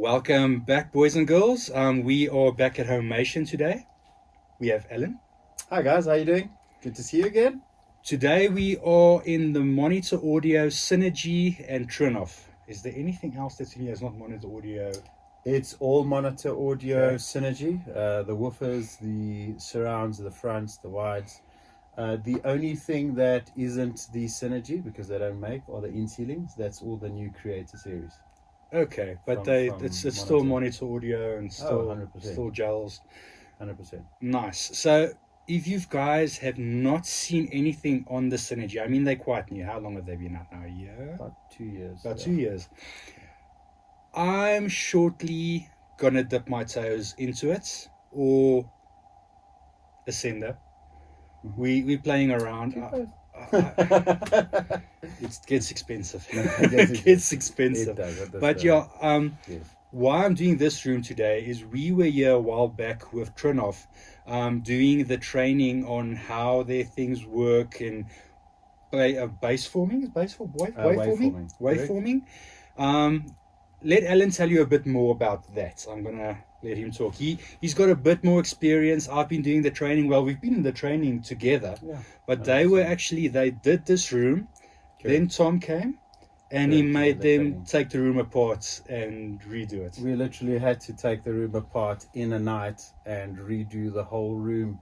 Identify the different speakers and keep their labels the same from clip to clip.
Speaker 1: Welcome back, boys and girls. We are back at Homation today. We have Ellen.
Speaker 2: Hi guys, how you doing? Good to see you again.
Speaker 1: Today we are in the Monitor Audio, Cinergy and Trinnov. Is there anything else that's in here? It's not Monitor Audio.
Speaker 2: It's all Monitor Audio,
Speaker 1: Okay.
Speaker 2: Cinergy, the woofers, the surrounds, the fronts, the wides. The only thing that isn't the Cinergy, because they don't make, are the in-ceilings. That's all the new Creator series.
Speaker 1: Okay, but
Speaker 2: From
Speaker 1: it's still Monitor Audio and still
Speaker 2: 100%.
Speaker 1: still gels.
Speaker 2: 100%.
Speaker 1: Nice. So if you guys have not seen anything on the Cinergy, I mean they're quite new. How long have they been out now? A year?
Speaker 2: About 2 years.
Speaker 1: About 2 years. I'm shortly gonna dip my toes into it or Ascender. We're playing around. It gets expensive. It gets expensive.
Speaker 2: It does.
Speaker 1: But
Speaker 2: yes.
Speaker 1: why I'm doing this room today is we were here a while back with Trinnov, doing the training on how their things work and base forming. Is base for waveforming? Waveforming. Let Alan tell you a bit more about that. I'm gonna let him talk. He's got a bit more experience. I've been doing the training. Well, we've been in the training together, but they did this room. Correct. Then Tom came, and he made them take the room apart and redo it.
Speaker 2: We literally had to take the room apart in a night and redo the whole room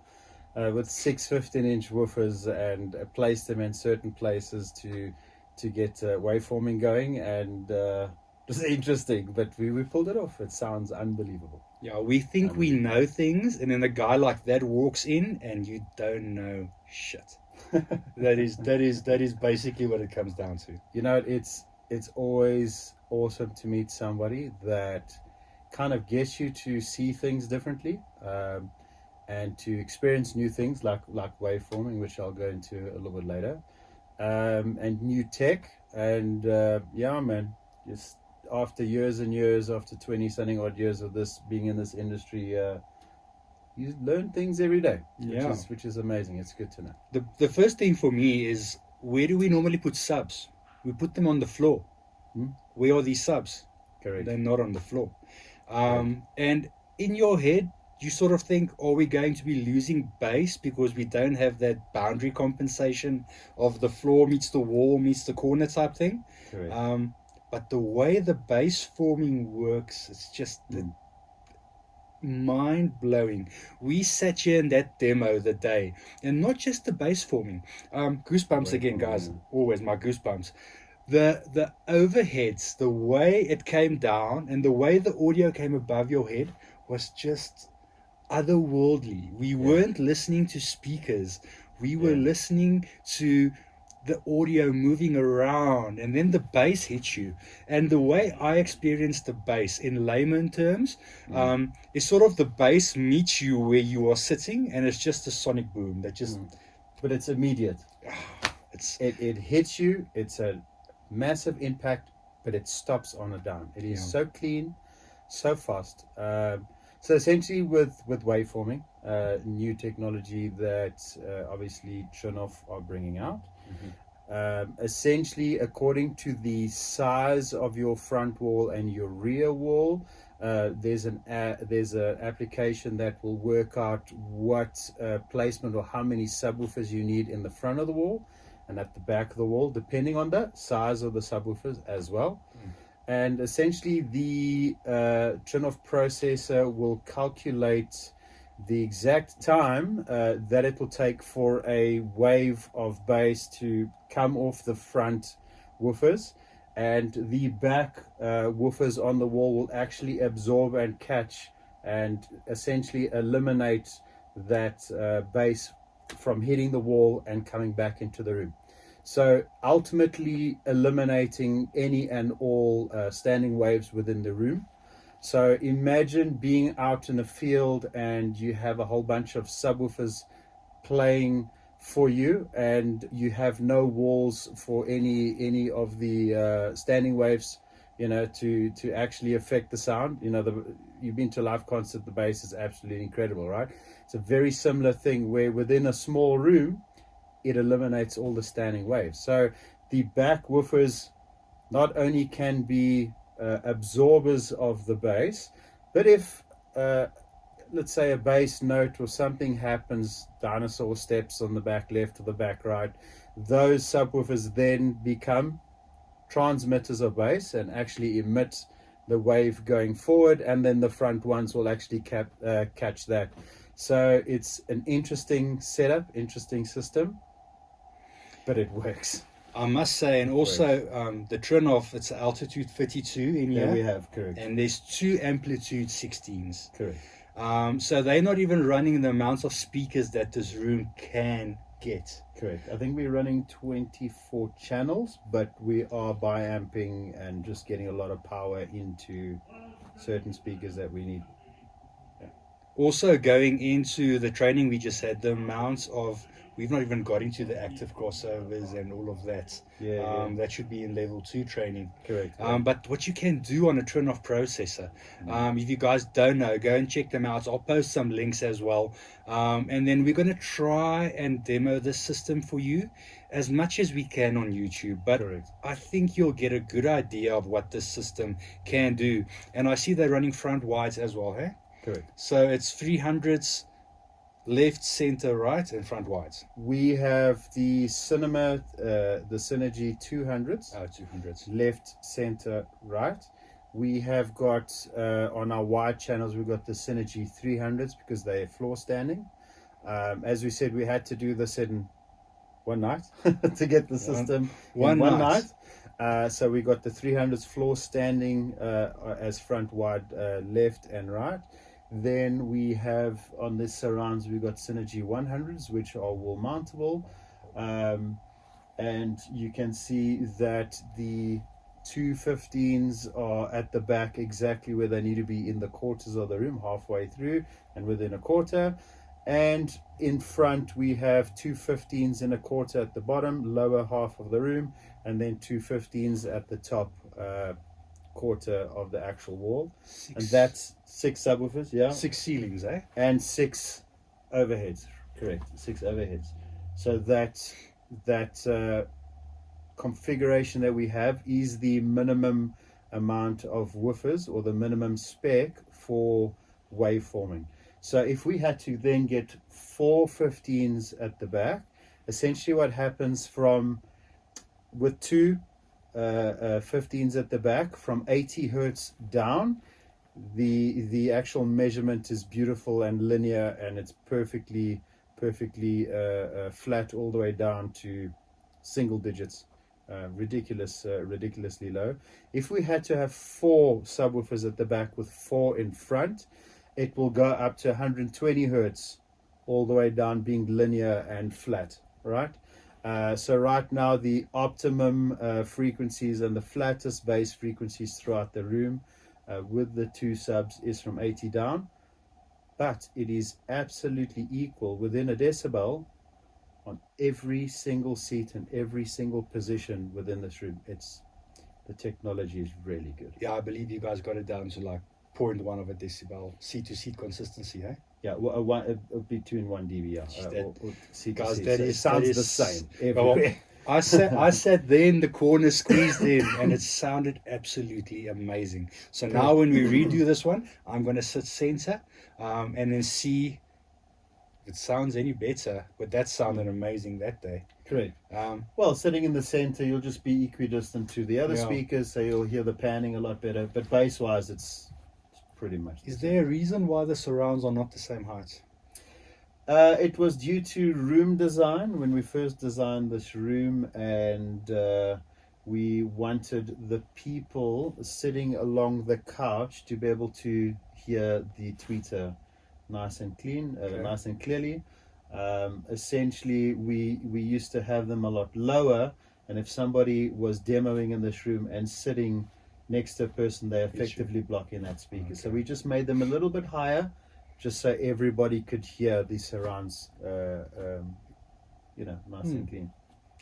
Speaker 2: with 6 15-inch woofers and place them in certain places to get waveforming going, and it was interesting, but we pulled it off. It sounds unbelievable.
Speaker 1: Yeah, we think we know things, and then a guy like that walks in and you don't know shit. that is basically what it comes down to.
Speaker 2: You know, it's always awesome to meet somebody that kind of gets you to see things differently, and to experience new things like waveforming, which I'll go into a little bit later, and new tech. And man, just after years and years, after 20 something odd years of this being in this industry, you learn things every day, which is amazing. It's good to know.
Speaker 1: The first thing for me is, where do we normally put subs? We put them on the floor. Where are these subs?
Speaker 2: Correct.
Speaker 1: They're not on the floor. And in your head, you sort of think, are we going to be losing bass because we don't have that boundary compensation of the floor meets the wall meets the corner type thing?
Speaker 2: Correct.
Speaker 1: But the way the bass forming works, it's just mind-blowing. We sat here in that demo the day, and not just the bass forming. Goosebumps again, guys. Always my goosebumps. The overheads, the way it came down, and the way the audio came above your head was just otherworldly. We weren't listening to speakers. We were listening to the audio moving around, and then the bass hits you. And the way I experienced the bass in layman terms is sort of the bass meets you where you are sitting, and it's just a sonic boom that just
Speaker 2: but it's immediate. It hits you. It's a massive impact, but it stops on a dime. It is so clean, so fast. So essentially with waveforming, new technology that obviously Trinnov are bringing out. Essentially, according to the size of your front wall and your rear wall, there's an application that will work out what placement or how many subwoofers you need in the front of the wall and at the back of the wall, depending on the size of the subwoofers as well. And essentially, the Trinnov processor will calculate the exact time that it will take for a wave of bass to come off the front woofers, and the back woofers on the wall will actually absorb and catch and essentially eliminate that bass from hitting the wall and coming back into the room. So ultimately eliminating any and all standing waves within the room. So imagine being out in a field and you have a whole bunch of subwoofers playing for you, and you have no walls for any of the standing waves, to actually affect the sound. You've been to a live concert, the bass is absolutely incredible, right? It's a very similar thing where within a small room, it eliminates all the standing waves. So the back woofers not only can be absorbers of the bass. But if let's say a bass note or something happens, dinosaur steps on the back left or the back right, those subwoofers then become transmitters of bass and actually emit the wave going forward, and then the front ones will actually catch that. So it's an interesting setup, interesting system, but it works.
Speaker 1: I must say, and also the Trinnov, it's altitude 32 in here.
Speaker 2: Yeah, we have, correct.
Speaker 1: And there's 2 amplitude 16s.
Speaker 2: Correct.
Speaker 1: So they're not even running the amounts of speakers that this room can get.
Speaker 2: Correct. I think we're running 24 channels, but we are bi-amping and just getting a lot of power into certain speakers that we need. Yeah.
Speaker 1: Also, going into the training we just had, the amounts of, we've not even got into the active crossovers and all of that.
Speaker 2: Yeah.
Speaker 1: That should be in level 2 training.
Speaker 2: Correct.
Speaker 1: But what you can do on a Trinnov processor, if you guys don't know, go and check them out. I'll post some links as well. And then we're going to try and demo this system for you as much as we can on YouTube. But
Speaker 2: Correct.
Speaker 1: I think you'll get a good idea of what this system can do. And I see they're running front wides as well, hey?
Speaker 2: Correct.
Speaker 1: So it's 300s, left, center, right, and front wides.
Speaker 2: We have the the Cinergy 200s.
Speaker 1: 200s.
Speaker 2: Left, center, right. We have got on our wide channels, we've got the Cinergy 300s because they're floor standing. As we said, we had to do this in one night to get the system
Speaker 1: one night.
Speaker 2: So we got the 300s floor standing as front wide, left and right. Then we have on the surrounds, we've got Cinergy 100s, which are wall mountable. And you can see that the 215s are at the back exactly where they need to be in the quarters of the room, halfway through and within a quarter. And in front, we have 215s in a quarter at the bottom, lower half of the room, and then 215s at the top quarter of the actual wall. And that's 6 subwoofers, yeah.
Speaker 1: 6 ceilings, eh?
Speaker 2: And 6 overheads, correct. 6 overheads. So that configuration that we have is the minimum amount of woofers or the minimum spec for waveforming. So if we had to then get 4 15s at the back, essentially what happens with 2 15s at the back, from 80 hertz down, the actual measurement is beautiful and linear, and it's perfectly flat all the way down to single digits. Ridiculously low. If we had to have 4 subwoofers at the back with 4 in front, it will go up to 120 hertz all the way down, being linear and flat, right? So right now the optimum frequencies and the flattest bass frequencies throughout the room with the 2 subs is from 80 down, but it is absolutely equal within a decibel on every single seat and every single position within this room. The technology is really good.
Speaker 1: Yeah, I believe you guys got it down to like 0.1 of a decibel, seat to seat consistency, eh?
Speaker 2: Yeah, between 1 dB.
Speaker 1: Guys,
Speaker 2: it sounds the same
Speaker 1: Well,
Speaker 2: everywhere.
Speaker 1: I sat there in the corner, squeezed in, and it sounded absolutely amazing. So now when we redo this one, I'm going to sit center and then see if it sounds any better. But that sounded amazing that day.
Speaker 2: Correct. Well, sitting in the center, you'll just be equidistant to the other speakers, so you'll hear the panning a lot better. But bass-wise, it's pretty much.
Speaker 1: Is there a reason why the surrounds are not the same height?
Speaker 2: It was due to room design when we first designed this room, and we wanted the people sitting along the couch to be able to hear the tweeter nice and clean, nice and clearly. Essentially, we used to have them a lot lower, and if somebody was demoing in this room and sitting next to a person, they're effectively blocking that speaker. Okay. So we just made them a little bit higher, just so everybody could hear the surrounds, nice and clean.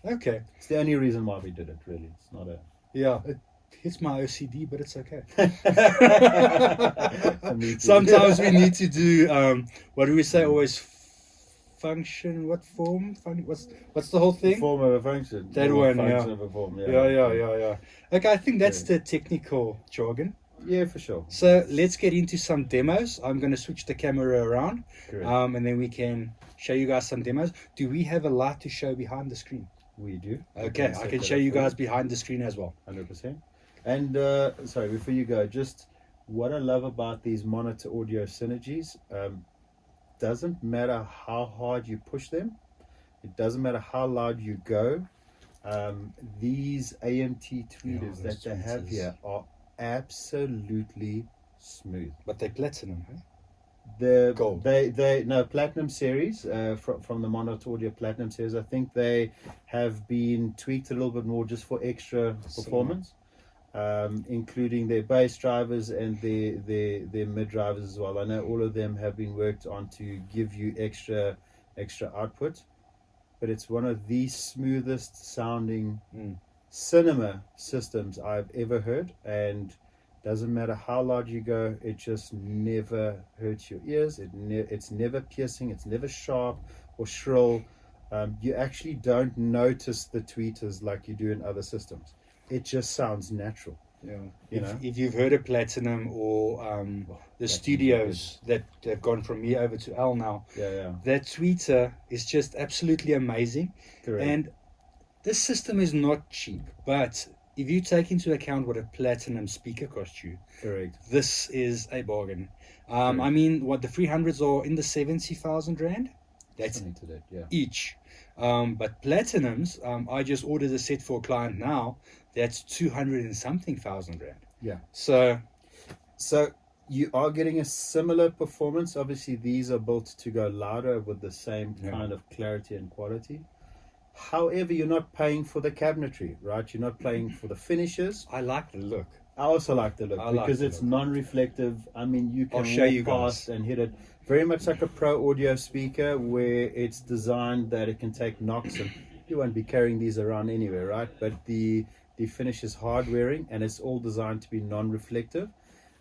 Speaker 1: Okay.
Speaker 2: It's the only reason why we did it, really. It's not a...
Speaker 1: Yeah, it hits my OCD, but it's okay. Sometimes we need to do, what do we say, always function, what form? What's the whole thing?
Speaker 2: Form of a function.
Speaker 1: That
Speaker 2: Or
Speaker 1: one,
Speaker 2: function
Speaker 1: yeah.
Speaker 2: of a form.
Speaker 1: Yeah. Okay, I think that's the technical jargon.
Speaker 2: Yeah, for sure.
Speaker 1: So let's get into some demos. I'm going to switch the camera around,
Speaker 2: Correct.
Speaker 1: and then we can show you guys some demos. Do we have a light to show behind the screen?
Speaker 2: We do.
Speaker 1: Okay, I can show you guys behind the screen as well.
Speaker 2: 100%. And sorry, before you go, just what I love about these monitor audio Cinergies, doesn't matter how hard you push them, it doesn't matter how loud you go. These AMT tweeters that they have here are absolutely smooth.
Speaker 1: But they're platinum, huh?
Speaker 2: The
Speaker 1: Gold.
Speaker 2: They no platinum series from the Monitor Audio Platinum series. I think they have been tweaked a little bit more just for extra performance, including their bass drivers and their mid drivers as well. I know all of them have been worked on to give you extra output, but it's one of the smoothest sounding cinema systems I've ever heard, and doesn't matter how loud you go, it just never hurts your ears. It's never piercing, it's never sharp or shrill. You actually don't notice the tweeters like you do in other systems. It just sounds natural.
Speaker 1: Yeah. If you've heard of Platinum or the studios that have gone from me over to Al now, that tweeter is just absolutely amazing.
Speaker 2: Correct.
Speaker 1: And this system is not cheap, but if you take into account what a Platinum speaker costs you,
Speaker 2: correct,
Speaker 1: this is a bargain. I mean, what the 300s are in the 70,000 rand. That's each. But Platinums, I just ordered a set for a client now. That's 200 and something thousand rand.
Speaker 2: Yeah.
Speaker 1: So
Speaker 2: you are getting a similar performance. Obviously, these are built to go louder with the same kind of clarity and quality. However, you're not paying for the cabinetry, right? You're not paying for the finishes.
Speaker 1: I like the look.
Speaker 2: I also like the look because it's non-reflective. I mean, you can walk past and hit it. Very much like a pro audio speaker, where it's designed that it can take knocks, and you won't be carrying these around anywhere, right? But the finish is hard wearing, and it's all designed to be non-reflective,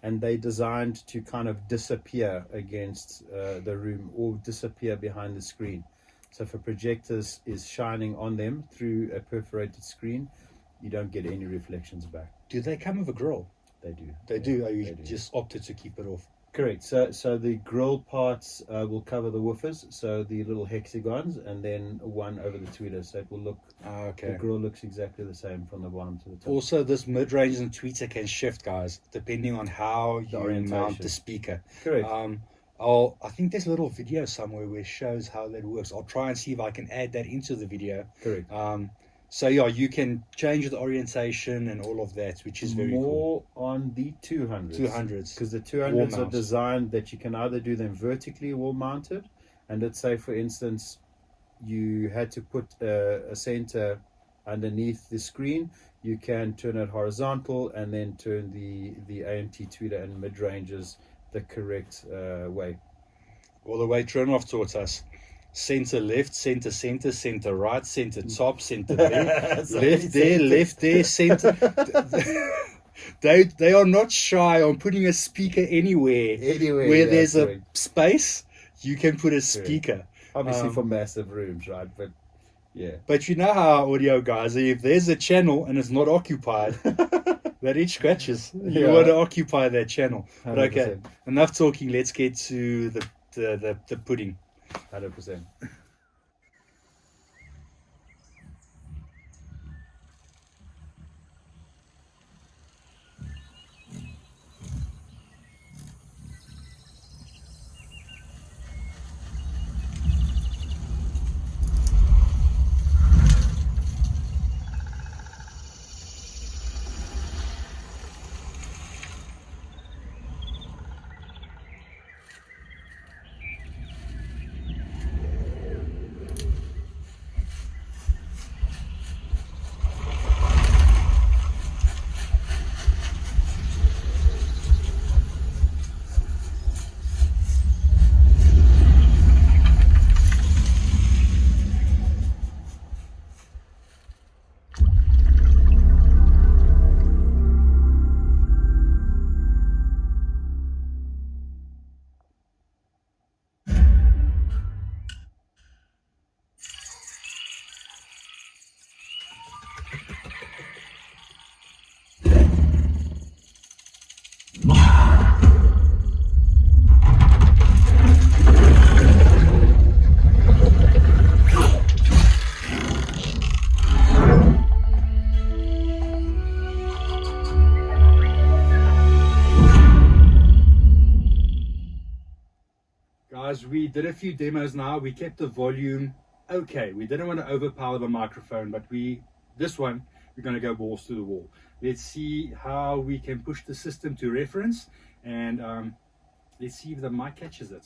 Speaker 2: and they designed to kind of disappear against the room or disappear behind the screen. So if a projector is shining on them through a perforated screen, you don't get any reflections back.
Speaker 1: Do they come with a grill?
Speaker 2: They do.
Speaker 1: They do. Or you just opted to keep it off?
Speaker 2: Correct. So the grill parts will cover the woofers, so the little hexagons, and then one over the tweeter. So it will look. The grill looks exactly the same from the bottom to the top.
Speaker 1: Also, this mid-range and tweeter can shift, guys, depending on how you mount the speaker.
Speaker 2: Correct.
Speaker 1: I think there's a little video somewhere where it shows how that works. I'll try and see if I can add that into the video.
Speaker 2: Correct.
Speaker 1: So yeah, you can change the orientation and all of that, which is very cool.
Speaker 2: More on the 200s.
Speaker 1: 200s.
Speaker 2: Because the 200s are designed that you can either do them vertically wall mounted, and let's say, for instance, you had to put a center underneath the screen, you can turn it horizontal and then turn the AMT tweeter and mid-ranges the correct way.
Speaker 1: Well, the way Trinnov taught us. Center left, center center right, center top, center left, left there, center. They are not shy on putting a speaker anywhere where there's a space. You can put a speaker.
Speaker 2: Obviously for massive rooms, right? But yeah.
Speaker 1: But you know how our audio guys are. If there's a channel and it's not occupied, that itch scratches. You want to occupy that channel. But okay, enough talking. Let's get to the pudding.
Speaker 2: 100%.
Speaker 1: we did a few demos now. We kept the volume okay. We didn't want to overpower the microphone, but this one, we're going to go balls to the wall. Let's see how we can push the system to reference, and let's see if the mic catches it.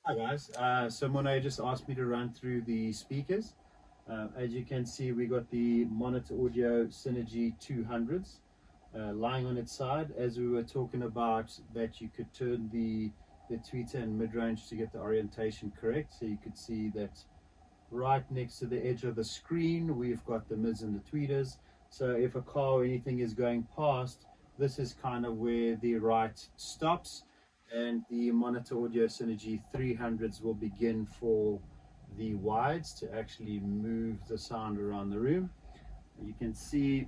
Speaker 2: Hi guys, so Morne just asked me to run through the speakers. As you can see, we got the Monitor Audio Cinergy 200s lying on its side. As we were talking about, that you could turn the tweeter and mid-range to get the orientation correct. So you could see that right next to the edge of the screen, we've got the mids and the tweeters. So if a car or anything is going past, this is kind of where the right stops. And the Monitor Audio Cinergy 300s will begin for the wides to actually move the sound around the room. You can see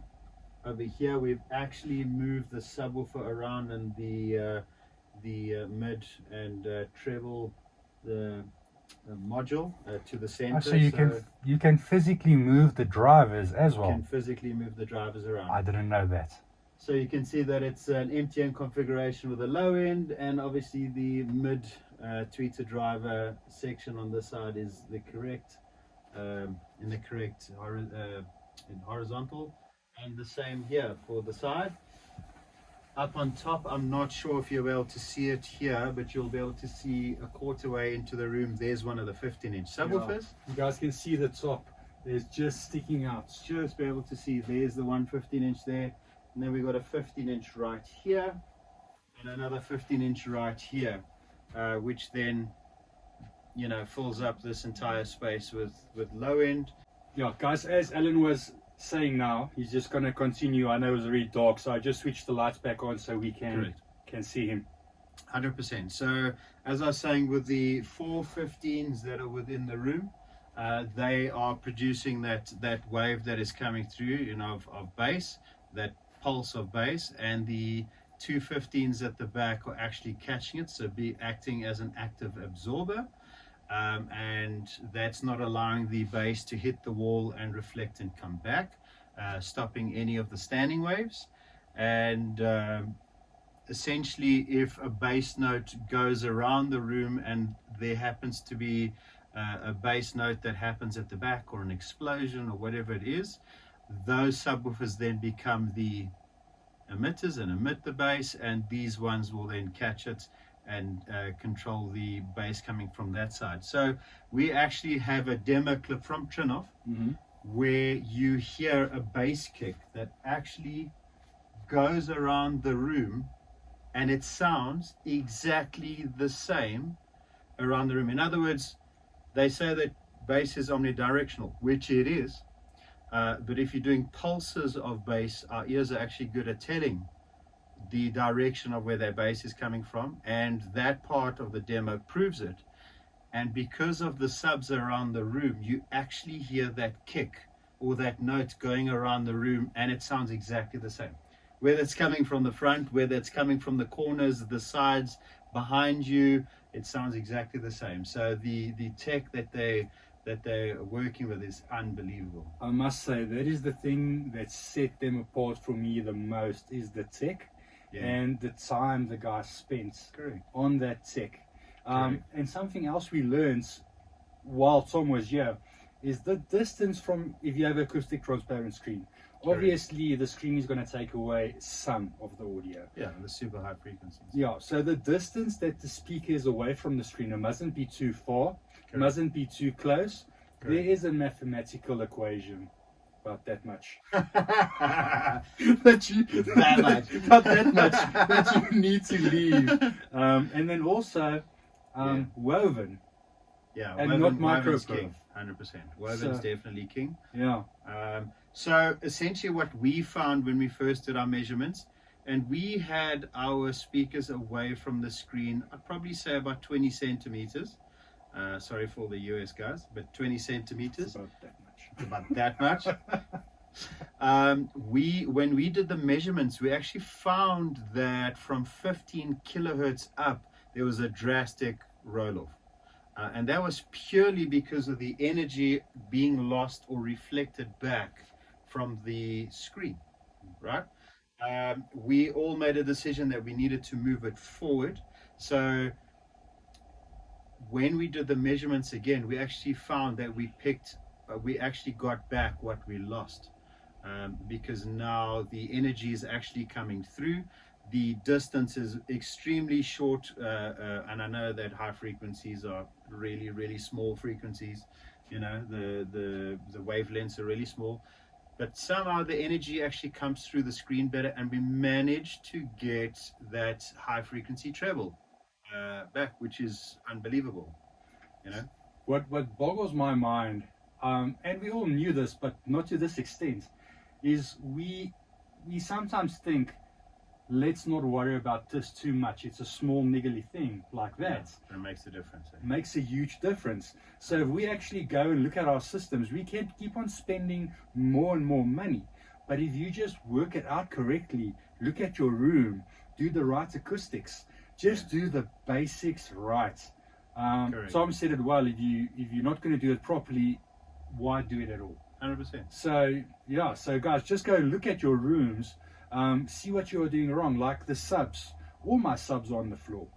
Speaker 2: over here we've actually moved the subwoofer around and the mid and treble the module to the center.
Speaker 1: So you can physically move the drivers as well.
Speaker 2: You can physically move the drivers around.
Speaker 1: I didn't know that.
Speaker 2: So you can see that it's an MTN configuration with a low end, and obviously the mid tweeter driver section on this side is the correct in horizontal, and the same here for the side. Up on top, I'm not sure if you'll be able to see it here, but you'll be able to see a quarter way into the room. There's one of the 15-inch subwoofers.
Speaker 1: Yeah, you guys can see the top. There's just sticking out.
Speaker 2: Just be able to see there's the one 15-inch there. And then we've got a 15-inch right here and another 15-inch right here, which then, you know, fills up this entire space with low end.
Speaker 1: Yeah, guys, as Alan was saying now, he's just going to continue. I know it was really dark, so I just switched the lights back on so we can see him.
Speaker 2: 100%. So as I was saying, with the 4 15s that are within the room, they are producing that wave that is coming through, you know, of bass, that pulse of bass, and the 2 15s at the back are actually catching it, so be acting as an active absorber, and that's not allowing the bass to hit the wall and reflect and come back, stopping any of the standing waves. And essentially, if a bass note goes around the room and there happens to be a bass note that happens at the back, or an explosion or whatever it is, those subwoofers then become the emitters and emit the bass, and these ones will then catch it and control the bass coming from that side. So we actually have a demo clip from Trinnov where you hear a bass kick that actually goes around the room, and it sounds exactly the same around the room. In other words, they say that bass is omnidirectional, which it is. But if you're doing pulses of bass, our ears are actually good at telling the direction of where that bass is coming from, and that part of the demo proves it. And because of the subs around the room, you actually hear that kick or that note going around the room, and it sounds exactly the same. Whether it's coming from the front, whether it's coming from the corners, the sides, behind you, it sounds exactly the same. So the tech that they that they're working with is unbelievable.
Speaker 1: I must say that is the thing that set them apart for me the most, is the tech and the time the guys spent on that tech. And something else we learned while Tom was here is the distance from, if you have an acoustic transparent screen, obviously the screen is going to take away some of the audio.
Speaker 2: Yeah, the super high frequencies.
Speaker 1: Yeah, so the distance that the speaker is away from the screen, it mustn't be too far, mustn't be too close. There is a mathematical equation about that much. Not that much that you need to leave. And then also woven.
Speaker 2: Yeah,
Speaker 1: and
Speaker 2: woven,
Speaker 1: not
Speaker 2: woven's
Speaker 1: micro.
Speaker 2: king, 100%. Woven's definitely king.
Speaker 1: Yeah.
Speaker 2: So essentially what we found when we first did our measurements, and we had our speakers away from the screen, I'd probably say about 20 centimeters. Sorry for the US guys, but 20 centimeters.
Speaker 1: It's about that
Speaker 2: It's
Speaker 1: much.
Speaker 2: about that much. When we did the measurements, we actually found that from 15 kilohertz up, there was a drastic roll-off. And that was purely because of the energy being lost or reflected back from the screen, right? We all made a decision that we needed to move it forward. So when we did the measurements again, we actually found that we actually got back what we lost, because now the energy is actually coming through. The distance is extremely short, and I know that high frequencies are really, really small frequencies. You know, the wavelengths are really small, but somehow the energy actually comes through the screen better, and we managed to get that high frequency treble back, which is unbelievable. You know,
Speaker 1: what boggles my mind, and we all knew this, but not to this extent, is we sometimes think, let's not worry about this too much. It's a small niggly thing like that.
Speaker 2: Yeah, it makes a difference.
Speaker 1: It makes a huge difference. So if we actually go and look at our systems, we can keep on spending more and more money. But if you just work it out correctly, look at your room, do the right acoustics, just do the basics right. Tom said it well. If you're not going to do it properly, why do it at all?
Speaker 2: 100%.
Speaker 1: So yeah. So guys, just go look at your rooms. See what you're doing wrong, like the subs. All my subs are on the floor.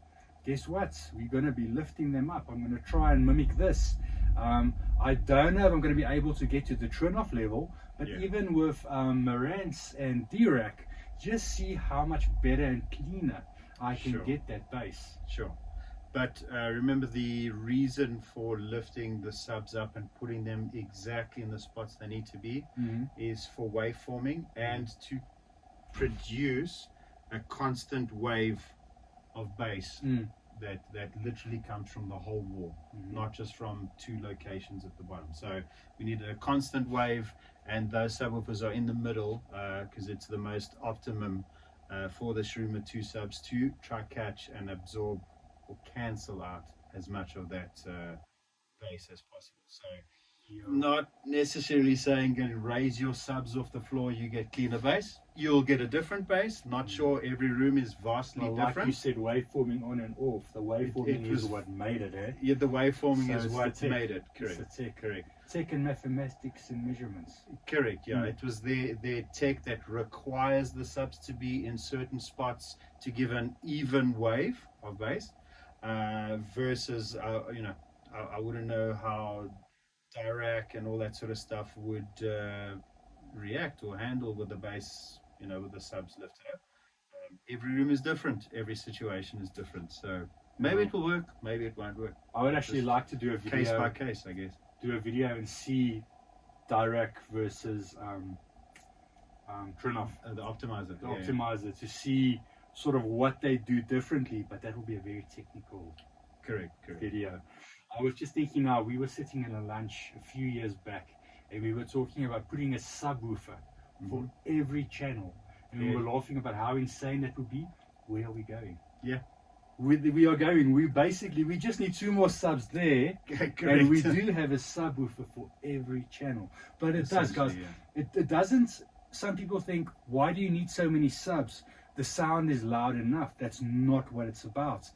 Speaker 1: Guess what? We're going to be lifting them up. I'm going to try and mimic this. I don't know if I'm going to be able to get to the Trinnov level, but even with Marantz and Dirac, just see how much better and cleaner I can get that bass.
Speaker 2: Sure. But remember, the reason for lifting the subs up and putting them exactly in the spots they need to be is for waveforming and to produce a constant wave of bass that literally comes from the whole wall, not just from two locations at the bottom. So we need a constant wave, and those subwoofers are in the middle because it's the most optimum for this room with two subs to try catch and absorb or cancel out as much of that bass as possible. So not necessarily saying going to raise your subs off the floor, you get cleaner bass. You'll get a different bass. Not sure, every room is vastly different.
Speaker 1: Like you said, waveforming on and off. The waveforming is what made it, eh?
Speaker 2: Yeah, the waveforming
Speaker 1: So
Speaker 2: is what made it. Correct.
Speaker 1: It's the tech.
Speaker 2: Correct.
Speaker 1: Tech and mathematics and measurements.
Speaker 2: Correct, yeah. It was their tech that requires the subs to be in certain spots to give an even wave of bass, versus, I wouldn't know how Dirac and all that sort of stuff would react or handle with the bass, with the subs lifted up. Every room is different. Every situation is different. So maybe it will work. Maybe it won't work.
Speaker 1: I would actually like to do a video.
Speaker 2: Case by case, I guess.
Speaker 1: Do a video and see Dirac versus Trinnov.
Speaker 2: The optimizer.
Speaker 1: The optimizer, to see sort of what they do differently, but that will be a very technical
Speaker 2: correct
Speaker 1: video. I was just thinking now, we were sitting in a lunch a few years back and we were talking about putting a subwoofer for every channel, and we were laughing about how insane that would be. Where are we going?
Speaker 2: Yeah,
Speaker 1: we are going, we just need two more subs there, and we do have a subwoofer for every channel. But it does, guys, it doesn't. Some people think, why do you need so many subs? The sound is loud enough. That's not what it's about.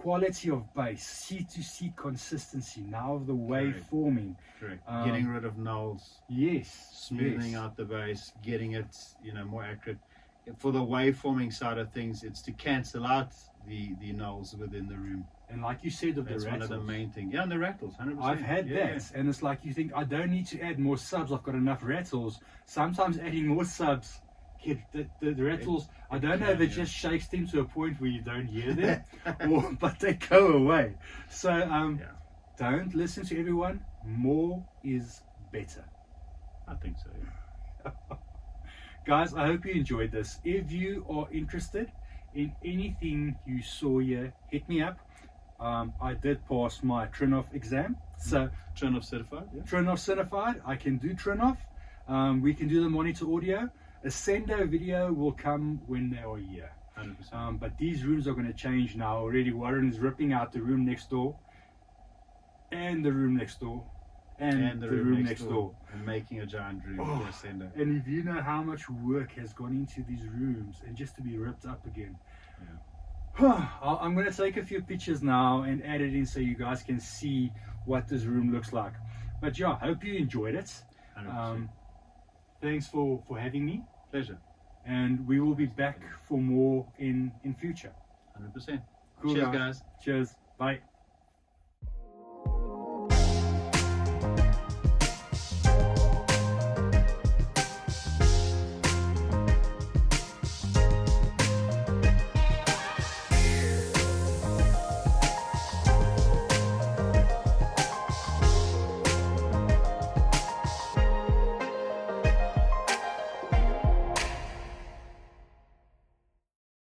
Speaker 1: quality of bass, C-to-C consistency, now of the
Speaker 2: Correct.
Speaker 1: waveforming.
Speaker 2: Correct. Getting rid of nulls,
Speaker 1: Yes.
Speaker 2: smoothing out the bass, getting it, more accurate. For the waveforming side of things, it's to cancel out the nulls within the room.
Speaker 1: And like you said, of
Speaker 2: That's
Speaker 1: the
Speaker 2: one
Speaker 1: rattles.
Speaker 2: of the main things. Yeah, and the rattles, 100%.
Speaker 1: I've had
Speaker 2: Yeah,
Speaker 1: that, and it's like you think, I don't need to add more subs, I've got enough rattles. Sometimes adding more subs, get the rattles, I don't know if it just shakes them to a point where you don't hear them, but they go away. So don't listen to everyone, more is better.
Speaker 2: I think so, yeah.
Speaker 1: Guys, I hope you enjoyed this. If you are interested in anything you saw here, hit me up. I did pass my Trinnov exam, so
Speaker 2: Trinnov certified, yeah.
Speaker 1: Trinnov certified. I can do Trinnov. We can do the monitor audio. Ascendo video will come when they are here.
Speaker 2: 100%.
Speaker 1: But these rooms are going to change now already. Warren is ripping out the room next door, and the room next door, and the room next door.
Speaker 2: And making a giant room for Ascendo.
Speaker 1: And if you know how much work has gone into these rooms, and just to be ripped up again. I'm going to take a few pictures now and add it in so you guys can see what this room looks like. But yeah, hope you enjoyed it.
Speaker 2: 100%.
Speaker 1: Thanks for having me.
Speaker 2: Pleasure.
Speaker 1: And we will be back for more in future.
Speaker 2: 100%.
Speaker 1: Cool,
Speaker 2: Cheers, guys.
Speaker 1: Cheers. Bye.